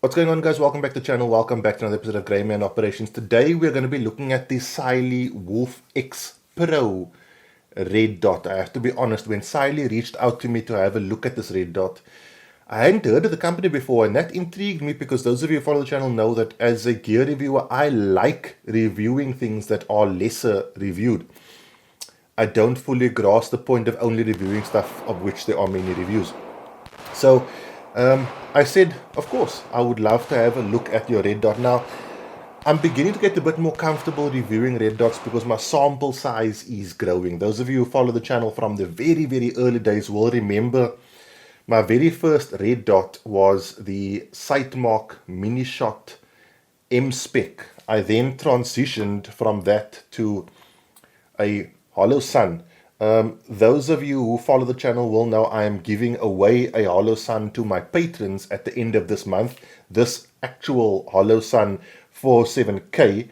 What's going on, guys? Welcome back to the channel. Welcome back to another episode of Grey Man Operations. Today we're going to be looking at the Cyelee Wolf X Pro red dot. I have to be honest, when Cyelee reached out to me to have a look at this red dot, I hadn't heard of the company before, and that intrigued me because those of you who follow the channel know that as a gear reviewer, I like reviewing things that are lesser reviewed. I don't fully grasp the point of only reviewing stuff of which there are many reviews. So I said, of course, I would love to have a look at your red dot. Now, I'm beginning to get a bit more comfortable reviewing red dots because my sample size is growing. Those of you who follow the channel from the very, very early days will remember my very first red dot was the Sightmark Mini Shot M Spec. I then transitioned from that to a Hollow Sun. Those of you who follow the channel will know I am giving away a Hollow Sun to my patrons at the end of this month. This actual Hollow Sun 47K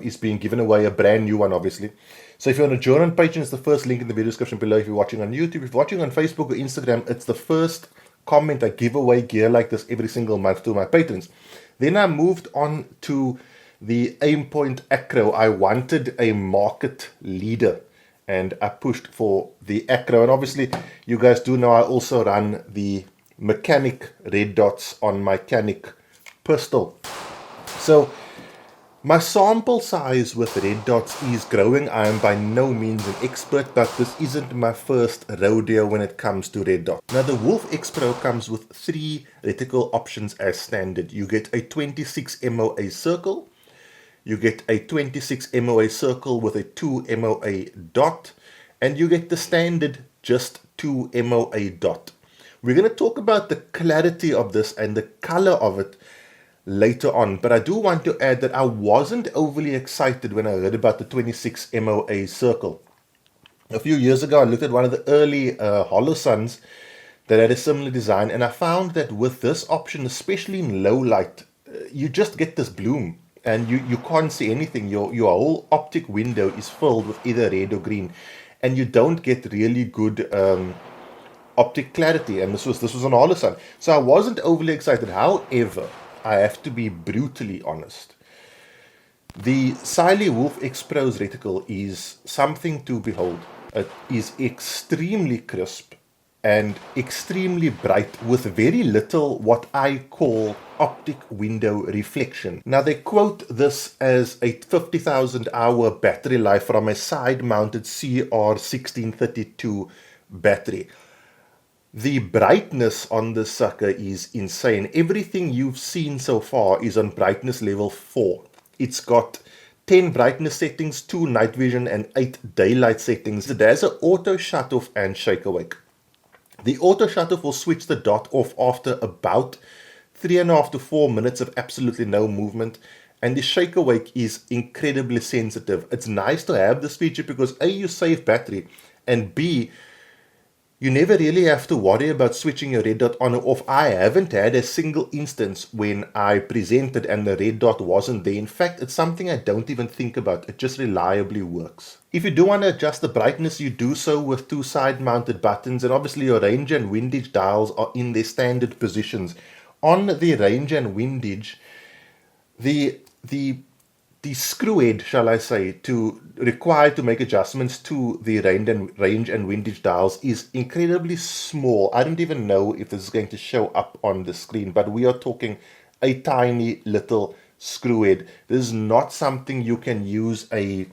is being given away, a brand new one obviously. So if you want to join on Patreon, it's the first link in the video description below. If you're watching on YouTube, if you're watching on Facebook or Instagram, it's the first comment. I give away gear like this every single month to my patrons. Then I moved on to the Aimpoint Acro. I wanted a market leader, and I pushed for the Acro. And obviously, you guys do know I also run the Mechanic red dots on my Mechanic pistol. So my sample size with red dots is growing. I am by no means an expert, but this isn't my first rodeo when it comes to red dots. Now, the Wolf X Pro comes with 3 reticle options as standard. You get a 26 MOA circle, you get a 26 MOA circle with a 2 MOA dot, and you get the standard just 2 MOA dot. We're going to talk about the clarity of this and the color of it later on, but I do want to add that I wasn't overly excited when I heard about the 26 MOA circle. A few years ago, I looked at one of the early Hollow Suns that had a similar design, and I found that with this option, especially in low light, you just get this bloom. And you can't see anything. Your whole optic window is filled with either red or green, and you don't get really good optic clarity. And this was on Hollow Sun, so I wasn't overly excited. However, I have to be brutally honest. The Cyelee Wolf X Pro's reticle is something to behold. It is extremely crisp and extremely bright with very little what I call optic window reflection. Now, they quote this as a 50,000 hour battery life from a side-mounted CR1632 battery. The brightness on this sucker is insane. Everything you've seen so far is on brightness level 4. It's got 10 brightness settings, 2 night vision, and 8 daylight settings. It has an auto shut-off and shake awake. The auto shut-off will switch the dot off after about 3.5 to 4 minutes of absolutely no movement, and the shake awake is incredibly sensitive. It's nice to have this feature because A, you save battery, and B, you never really have to worry about switching your red dot on or off. I haven't had a single instance when I presented and the red dot wasn't there. In fact, it's something I don't even think about. It just reliably works. If you do want to adjust the brightness, you do so with 2 side-mounted buttons, and obviously your range and windage dials are in their standard positions. On the range and windage, the screw head, shall I say, required to make adjustments to the range and windage dials is incredibly small. I don't even know if this is going to show up on the screen, but we are talking a tiny little screw head. This is not something you can use a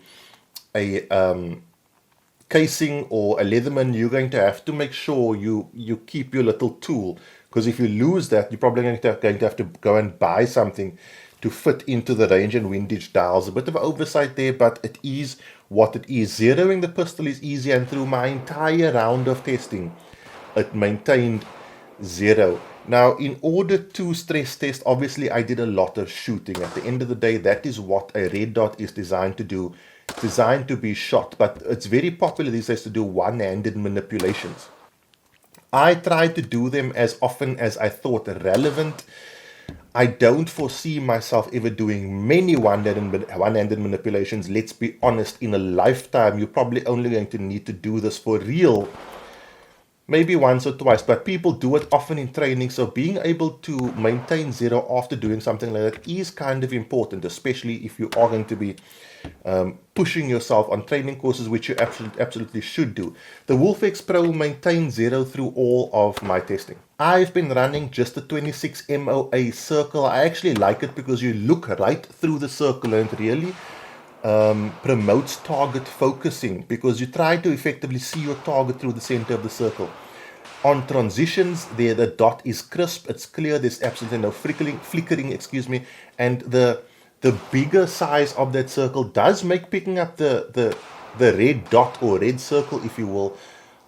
casing or a Leatherman. You're going to have to make sure you keep your little tool, because if you lose that, you're probably going to have to go and buy something to fit into the range and windage dials. A bit of an oversight there, but it is what it is. Zeroing the pistol is easy, and through my entire round of testing, it maintained 0. Now, in order to stress test, obviously I did a lot of shooting. At the end of the day, that is what a red dot is designed to do. It's designed to be shot, but it's very popular these days to do one-handed manipulations. I tried to do them as often as I thought relevant. I don't foresee myself ever doing many one-handed manipulations. Let's be honest, in a lifetime, you're probably only going to need to do this for real maybe once or twice, but people do it often in training. So being able to maintain zero after doing something like that is kind of important, especially if you are going to be pushing yourself on training courses, which you absolutely should do. The Wolf X Pro maintains zero through all of my testing. I've been running just the 26 MOA circle. I actually like it because you look right through the circle, and it really promotes target focusing because you try to effectively see your target through the center of the circle. On transitions, there the dot is crisp, it's clear, there's absolutely no flickering, and the bigger size of that circle does make picking up the red dot or red circle, if you will,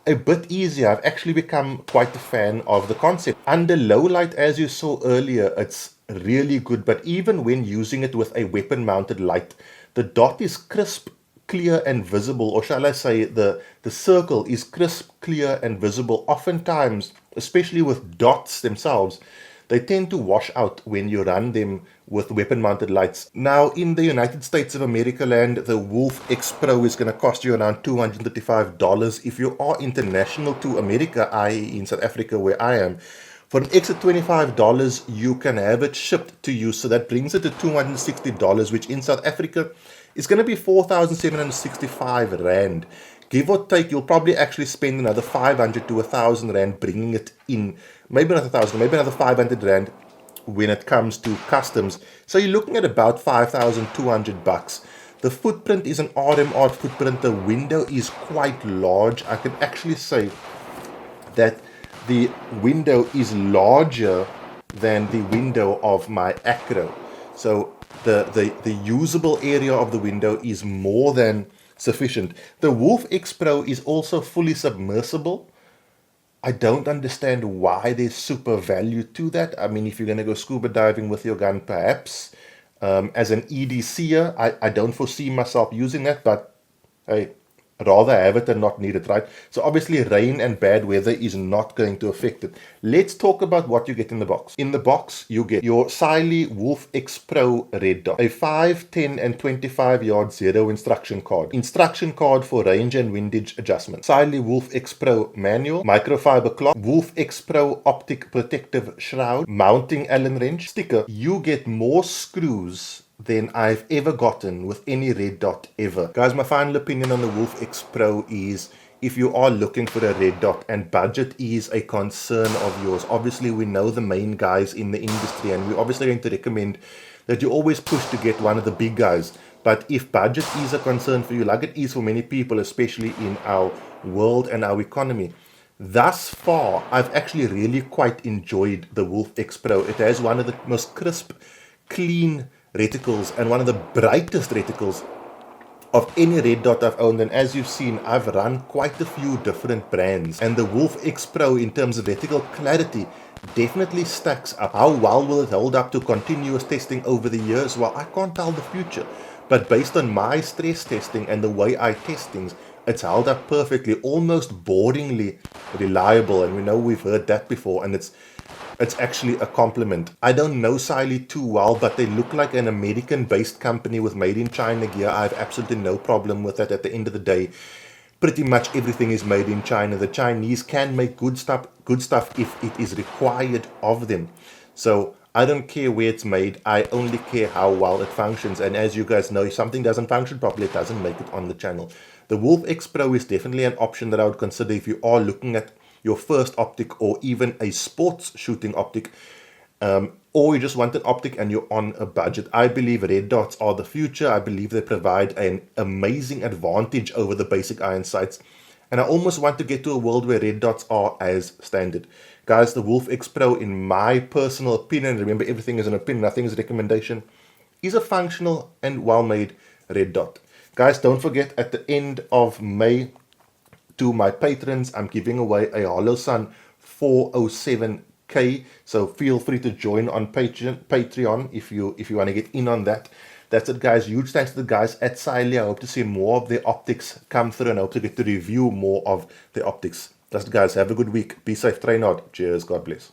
a bit easier. I've actually become quite a fan of the concept. Under low light, as you saw earlier, it's really good, but even when using it with a weapon mounted light, the dot is crisp, clear and visible, or shall I say the circle is crisp, clear and visible. Oftentimes, especially with dots themselves, they tend to wash out when you run them with weapon mounted lights. Now in the United States of America land, the Wolf X Pro is going to cost you around $235. If you are international to America, i.e. in South Africa where I am, for an extra $25, you can have it shipped to you. So that brings it to $260, which in South Africa is going to be 4,765 Rand. Give or take, you'll probably actually spend another 500 to 1,000 Rand bringing it in. Maybe not 1,000, maybe another 500 Rand when it comes to customs. So you're looking at about 5,200 bucks. The footprint is an RMR footprint. The window is quite large. I can actually say that the window is larger than the window of my Acro. So the usable area of the window is more than sufficient. The Wolf X Pro is also fully submersible. I don't understand why there's super value to that. I mean, if you're going to go scuba diving with your gun, perhaps. As an EDCer, I don't foresee myself using that, but hey, rather have it and not need it, right? So obviously rain and bad weather is not going to affect it. Let's talk about what you get in the box. In the box, you get your Cyelee Wolf X Pro red dot, a 5, 10 and 25 yard zero instruction card for range and windage adjustment, Cyelee Wolf X Pro manual, microfiber cloth, Wolf X Pro optic protective shroud, mounting Allen wrench, sticker. You get more screws than I've ever gotten with any red dot ever. Guys, my final opinion on the Wolf X Pro is, if you are looking for a red dot and budget is a concern of yours, obviously we know the main guys in the industry and we're obviously going to recommend that you always push to get one of the big guys. But if budget is a concern for you, like it is for many people, especially in our world and our economy, thus far, I've actually really quite enjoyed the Wolf X Pro. It has one of the most crisp, clean reticles and one of the brightest reticles of any red dot I've owned. And as you've seen, I've run quite a few different brands, and the Wolf X Pro in terms of reticle clarity definitely stacks up. How well will it hold up to continuous testing over the years? Well, I can't tell the future, but based on my stress testing and the way I test things, it's held up perfectly, almost boringly reliable. And we know we've heard that before, and it's actually a compliment. I don't know Cyelee too well, but they look like an American-based company with made in China gear. I have absolutely no problem with that. At the end of the day, pretty much everything is made in China. The Chinese can make good stuff if it is required of them. So I don't care where it's made. I only care how well it functions. And as you guys know, if something doesn't function properly, it doesn't make it on the channel. The Wolf X Pro is definitely an option that I would consider if you are looking at your first optic or even a sports shooting optic, or you just want an optic and you're on a budget. I believe red dots are the future. I believe they provide an amazing advantage over the basic iron sights, and I almost want to get to a world where red dots are as standard. Guys, the Wolf X Pro, in my personal opinion, remember everything is an opinion, nothing is a recommendation, is a functional and well-made red dot. Guys, don't forget, at the end of May, to my patrons, I'm giving away a Holosun 407K, so feel free to join on Patreon if you want to get in on that. That's it, guys. Huge thanks to the guys at Cyelee. I hope to see more of their optics come through, and I hope to get to review more of the optics. That's it, guys. Have a good week. Be safe, train hard. Cheers. God bless.